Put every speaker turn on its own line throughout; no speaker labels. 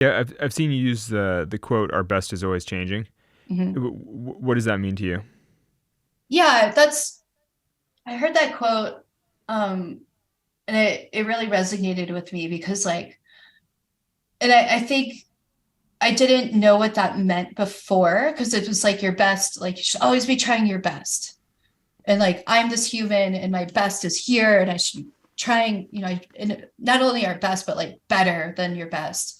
Yeah, I've seen you use the quote "Our best is always changing."
Hmm.
What does that mean to you?
Yeah, I heard that quote, um, and it really resonated with me because and I think I didn't know what that meant before because it was like your best, like you should always be trying your best. And like I'm this human and my best is here and I should be trying, and not only our best, but like better than your best.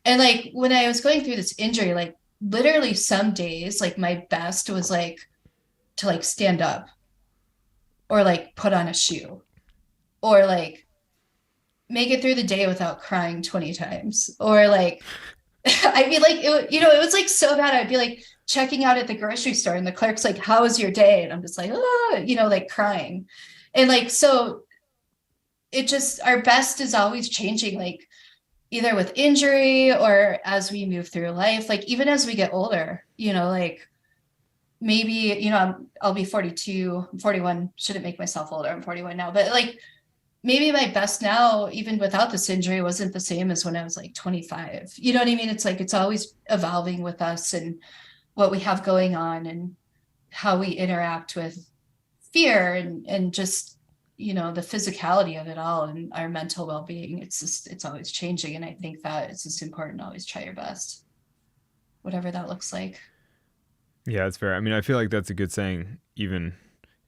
And like when I was going through this injury, like literally some days, like my best was like to like stand up or like put on a shoe or like make it through the day without crying 20 times or like I'd be like it was like so bad. I'd be like checking out at the grocery store and the clerk's like, how was your day? And I'm just like, oh, like crying. And like so it just our best is always changing, like either with injury or as we move through life, like even as we get older, like maybe, I'll be 42, I'm 41, shouldn't make myself older. I'm 41 now, but like maybe my best now, even without this injury, wasn't the same as when I was like 25. You know what I mean? It's like it's always evolving with us and what we have going on and how we interact with fear and just the physicality of it all and our mental well-being. It's always changing, and I think that it's just important to always try your best, whatever that looks like.
Yeah, that's fair. I mean, I feel like that's a good saying, even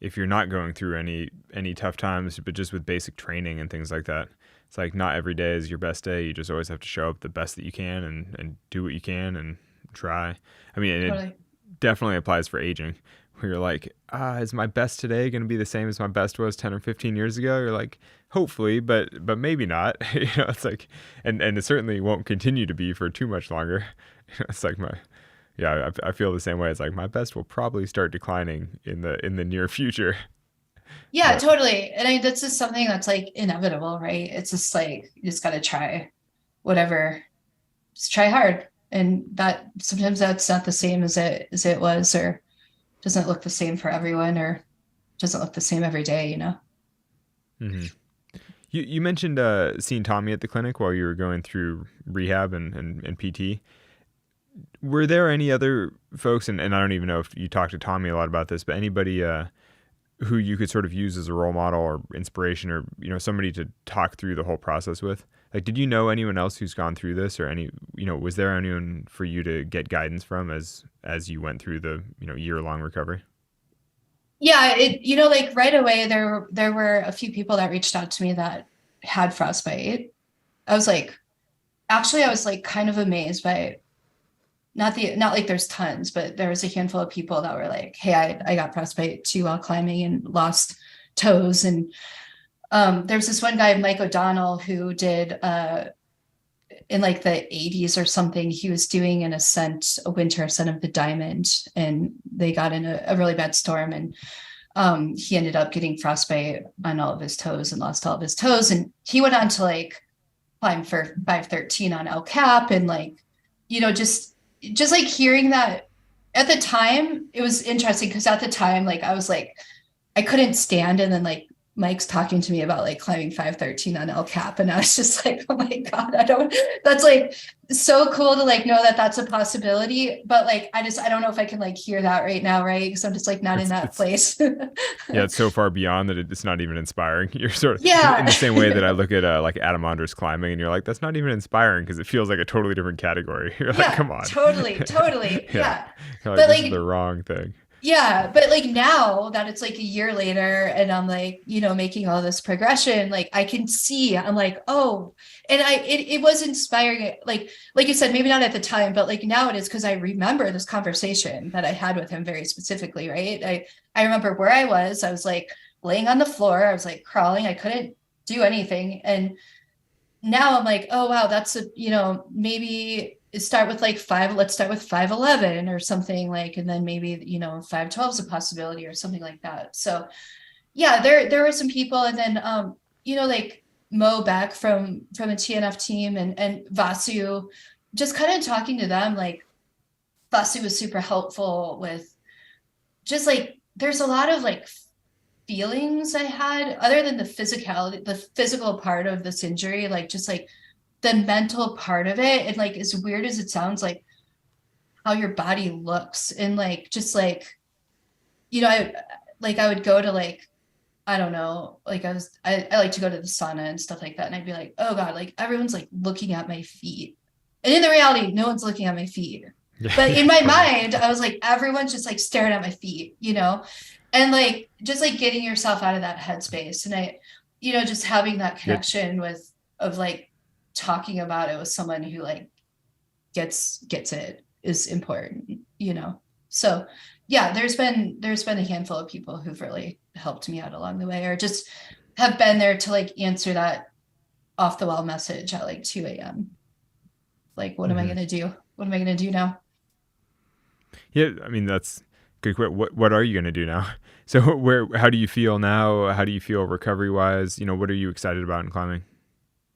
if you're not going through any tough times, but just with basic training and things like that. It's like not every day is your best day. You just always have to show up the best that you can and do what you can and try. I mean, and it
Totally.
definitely applies for aging. Where you're like, is my best today going to be the same as my best was 10 or 15 years ago? You're like, hopefully, but maybe not. It's like, and it certainly won't continue to be for too much longer. It's like yeah, I feel the same way. It's like my best will probably start declining in the near future.
Yeah,
But
totally. And that's just something that's like inevitable, right? It's just like you just got to try whatever, just try hard. And that sometimes that's not the same as it was, or doesn't look the same for everyone, or doesn't look the same every day.
hmm you mentioned seeing Tommy at the clinic while you were going through rehab and PT. Were there any other folks, and I don't even know if you talked to Tommy a lot about this, but anybody who you could sort of use as a role model or inspiration, or somebody to talk through the whole process with? Like, did you know anyone else who's gone through this, or was there anyone for you to get guidance from as you went through the year long recovery?
Yeah, like right away there were a few people that reached out to me that had frostbite. I was like, actually, I was like kind of amazed by not like there's tons, but there was a handful of people that were like, hey, I got frostbite too while climbing and lost toes. And there's this one guy, Mike O'Donnell, who did in like the 80s or something, he was doing an ascent, a winter ascent of the Diamond, and they got in a really bad storm, and he ended up getting frostbite on all of his toes and lost all of his toes. And he went on to like climb for 513 on El Cap, and like, just like hearing that at the time, it was interesting because at the time, like I was like, I couldn't stand. And then like Mike's talking to me about like climbing 513 on El Cap. And I was just like, oh my God, that's like so cool to like know that that's a possibility. But like, I don't know if I can like hear that right now, right? Because I'm just like not in that
It's
place.
Yeah, it's so far beyond that it's not even inspiring. You're sort of in
Yeah.
the same way that I look at like Adam Anders climbing, and you're like, that's not even inspiring because it feels like a totally different category. You're like,
Yeah,
come on.
totally, totally.
Yeah,
Yeah.
you're like,
But
this is the
like,
wrong thing.
yeah, but like now that it's like a year later and I'm like, making all this progression, like I can see, I'm like, oh, and it was inspiring. Like you said, maybe not at the time, but like now it is because I remember this conversation that I had with him very specifically, right? I remember where I was like laying on the floor, I was like crawling, I couldn't do anything. And now I'm like, oh wow, that's maybe start with like five, let's start with 511 or something, like, and then maybe 512 is a possibility or something like that. So yeah, there were some people, and then like Mo Beck from the TNF team, and Vasu, just kind of talking to them, like Vasu was super helpful with just like there's a lot of like feelings I had other than the physicality, the physical part of this injury, like just like the mental part of it, and like as weird as it sounds, like how your body looks, and like just like, I would go to like, I don't know, like I like to go to the sauna and stuff like that, and I'd be like, oh God, like everyone's like looking at my feet, and in the reality, no one's looking at my feet.
Yeah,
But
yeah,
in my
totally.
mind, I was like, everyone's just like staring at my feet, and like just like getting yourself out of that headspace, and just having that
Good.
connection with of like talking about it with someone who like gets it is important. So yeah, there's been a handful of people who've really helped me out along the way, or just have been there to like answer that off the wall message at like 2 a.m. Like, what am I
Hmm.
gonna do? What am I gonna do now?
Yeah, I mean that's good. What are you gonna do now? So how do you feel now? How do you feel recovery wise? What are you excited about in climbing?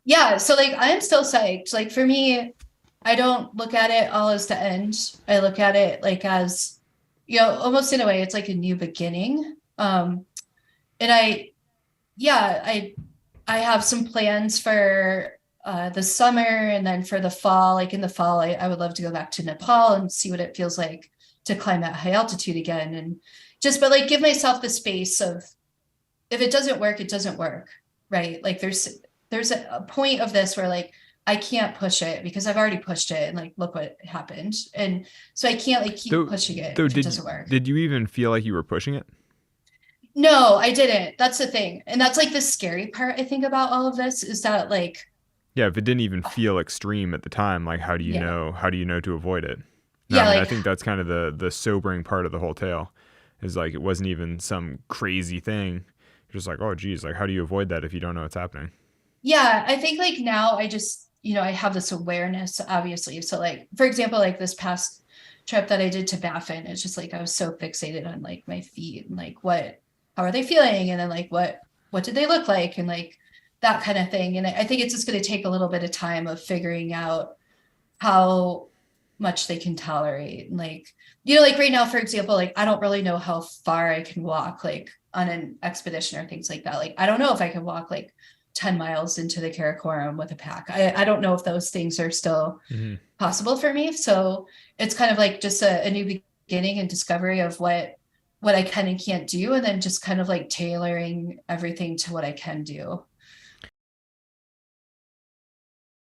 Yeah, so like I'm still psyched. Like for me, I don't look at it all as the end. I look at it like as, almost in a way, it's like a new beginning. And yeah, I have some plans for the summer, and then for the fall. Like in the fall, I would love to go back to Nepal and see what it feels like to climb at high altitude again, and but like give myself the space of, if it doesn't work, it doesn't work, right? Like there's a point of this where like I can't push it because I've already pushed it, and like look what happened, and so I can't like keep
Though,
pushing it
though,
if it
did
doesn't work.
did you even feel like you were pushing it?
No, I didn't. That's the thing, and that's like the scary part I think about all of this, is that like,
Yeah, if it didn't even feel extreme at the time, like how do you
yeah,
know? How do you know to avoid it? No, I
yeah,
mean I
like
think that's kind of the sobering part of the whole tale, is like it wasn't even some crazy thing. You're just like, oh geez, like how do you avoid that if you don't know what's happening?
yeah, I think like now I just, I have this awareness, obviously. So like, for example, like this past trip that I did to Baffin, it's just like I was so fixated on like my feet, and like how are they feeling? And then like what did they look like? And like that kind of thing. And I think it's just going to take a little bit of time of figuring out how much they can tolerate. And like, like right now, for example, like I don't really know how far I can walk like on an expedition or things like that. Like I don't know if I can walk like 10 miles into the Karakoram with a pack. I don't know if those things are still
Hmm.
possible for me. So it's kind of like just a new beginning and discovery of what I can and can't do, and then just kind of like tailoring everything to what I can do.